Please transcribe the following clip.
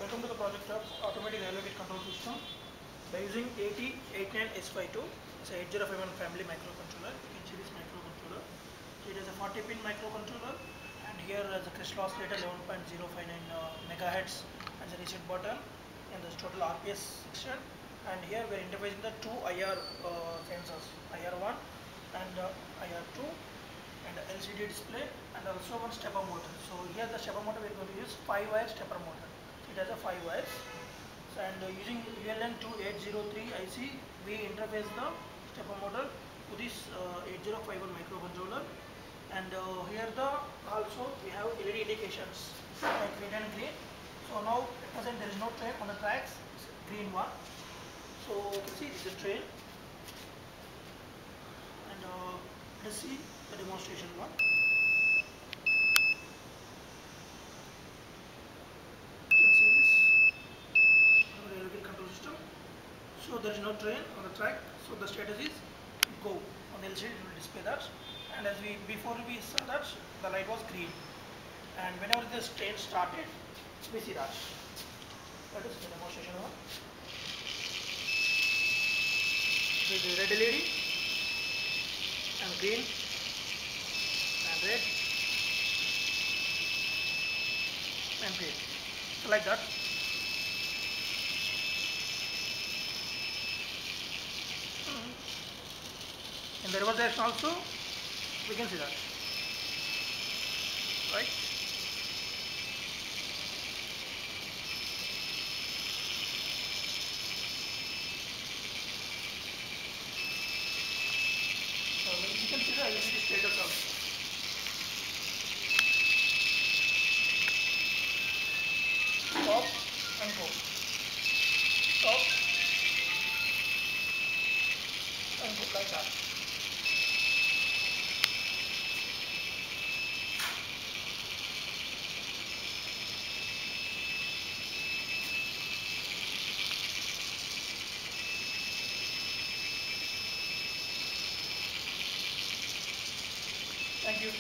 Welcome to the project of automatic railway gate control system by using AT89S52. It's a 8051 family microcontroller. You can see this microcontroller. So it is a 40-pin microcontroller, and here is a crystal oscillator 11.059 megahertz as a reset button, and this total RPS section. And here we are interfacing the two IR sensors, IR1 and IR2, and LCD display, and also one stepper motor. So here the stepper motor we are going to use 5-wire stepper motor. It has a 5 wires, and using ULN2803 IC we interface the stepper motor to this 8051 microcontroller. And here also we have LED indications like red and green. So now at present there is no train on the tracks, it's green one. So you can see this is a train, and let's see the demonstration one. So there is no train on the track, so the status is go. On the LCD it will display that, and as before we saw that the light was green, and whenever this train started we see that. That is the demonstration one. With the red LED and green and red and green, so like that. In the reverse direction also we can see that, right? So you can see the LCD status also. Stop and go. Stop and go, like that. Thank you.